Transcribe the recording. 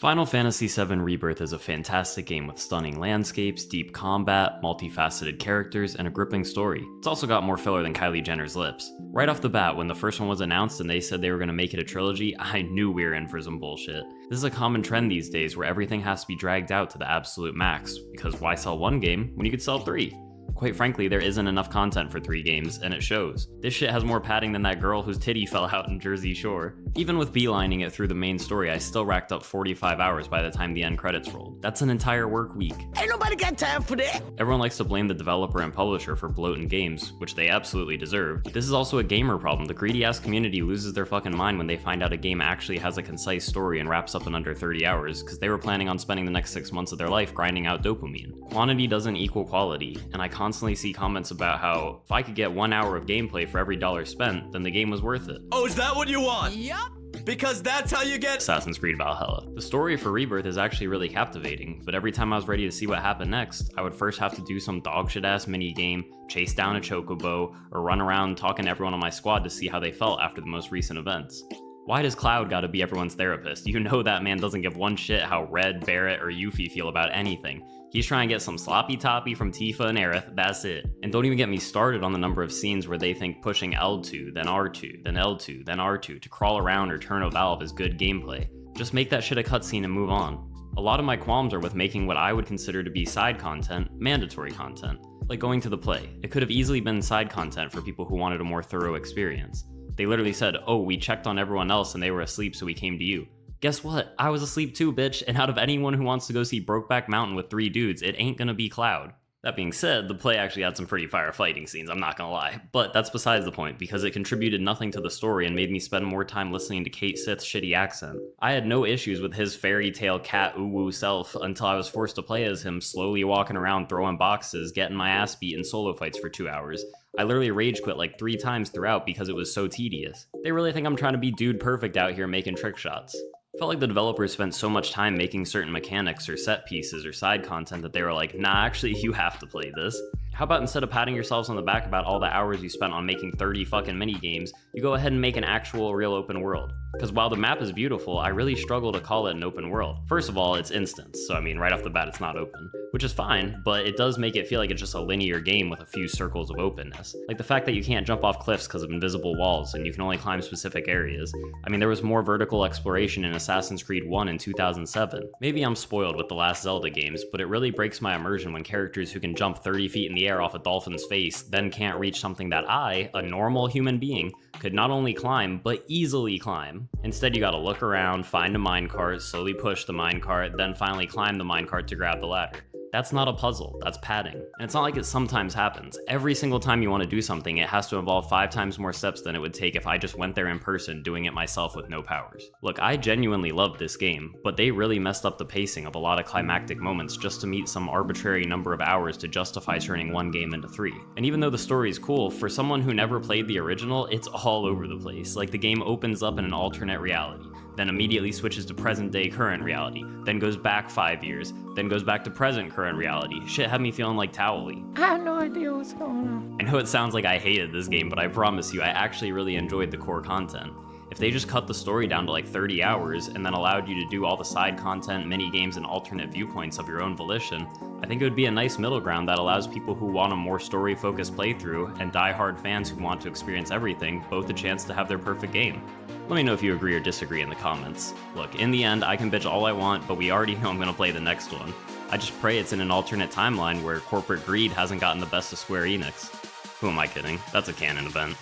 Final Fantasy VII Rebirth is a fantastic game with stunning landscapes, deep combat, multifaceted characters, and a gripping story. It's also got more filler than Kylie Jenner's lips. Right off the bat, when the first one was announced and they said they were going to make it a trilogy, I knew we were in for some bullshit. This is a common trend these days where everything has to be dragged out to the absolute max, because why sell one game when you could sell 3? Quite frankly, there isn't enough content for 3 games, and it shows. This shit has more padding than that girl whose titty fell out in Jersey Shore. Even with beelining it through the main story, I still racked up 45 hours by the time the end credits rolled. That's an entire work week. Ain't nobody got time for that! Everyone likes to blame the developer and publisher for bloating games, which they absolutely deserve, but this is also a gamer problem. The greedy-ass community loses their fucking mind when they find out a game actually has a concise story and wraps up in under 30 hours, because they were planning on spending the next 6 months of their life grinding out dopamine. Quantity doesn't equal quality, and I constantly see comments about how if I could get 1 hour of gameplay for every dollar spent, then the game was worth it. Oh, is that what you want? Yup! Because that's how you get Assassin's Creed Valhalla. The story for Rebirth is actually really captivating, but every time I was ready to see what happened next, I would first have to do some dogshit ass mini game, chase down a chocobo, or run around talking to everyone on my squad to see how they felt after the most recent events. Why does Cloud gotta be everyone's therapist? You know that man doesn't give one shit how Red, Barrett, or Yuffie feel about anything. He's trying to get some sloppy toppy from Tifa and Aerith, that's it. And don't even get me started on the number of scenes where they think pushing L2, then R2, then L2, then R2 to crawl around or turn a valve is good gameplay. Just make that shit a cutscene and move on. A lot of my qualms are with making what I would consider to be side content mandatory content. Like going to the play. It could have easily been side content for people who wanted a more thorough experience. They literally said, oh, we checked on everyone else and they were asleep so we came to you. Guess what? I was asleep too, bitch, and out of anyone who wants to go see Brokeback Mountain with 3 dudes, it ain't gonna be Cloud. That being said, the play actually had some pretty fire fighting scenes, I'm not gonna lie, but that's besides the point, because it contributed nothing to the story and made me spend more time listening to Kate Sith's shitty accent. I had no issues with his fairy tale cat woo self until I was forced to play as him slowly walking around throwing boxes, getting my ass beat in solo fights for 2 hours. I literally rage quit like 3 times throughout because it was so tedious. They really think I'm trying to be dude perfect out here making trick shots. Felt like the developers spent so much time making certain mechanics or set pieces or side content that they were like, nah, actually you have to play this. How about instead of patting yourselves on the back about all the hours you spent on making 30 fucking mini games, you go ahead and make an actual real open world? Because while the map is beautiful, I really struggle to call it an open world. First of all, it's instance, so I mean right off the bat it's not open, which is fine, but it does make it feel like it's just a linear game with a few circles of openness. Like the fact that you can't jump off cliffs because of invisible walls and you can only climb specific areas. I mean, there was more vertical exploration in Assassin's Creed 1 in 2007. Maybe I'm spoiled with the last Zelda games, but it really breaks my immersion when characters who can jump 30 feet in the air off a dolphin's face then can't reach something that I, a normal human being, could not only climb, but easily climb. Instead, you gotta look around, find a minecart, slowly push the minecart, then finally climb the minecart to grab the ladder. That's not a puzzle, that's padding. And it's not like it sometimes happens. Every single time you want to do something, it has to involve 5 times more steps than it would take if I just went there in person doing it myself with no powers. Look, I genuinely loved this game, but they really messed up the pacing of a lot of climactic moments just to meet some arbitrary number of hours to justify turning one game into 3. And even though the story is cool, for someone who never played the original, it's all over the place. Like the game opens up in an alternate reality, then immediately switches to present day current reality, then goes back 5 years, then goes back to present current reality. Shit had me feeling like Towley. I have no idea what's going on. I know it sounds like I hated this game, but I promise you, I actually really enjoyed the core content. If they just cut the story down to like 30 hours and then allowed you to do all the side content, mini games, and alternate viewpoints of your own volition, I think it would be a nice middle ground that allows people who want a more story-focused playthrough and die-hard fans who want to experience everything both a chance to have their perfect game. Let me know if you agree or disagree in the comments. Look, in the end, I can bitch all I want, but we already know I'm gonna play the next one. I just pray it's in an alternate timeline where corporate greed hasn't gotten the best of Square Enix. Who am I kidding? That's a canon event.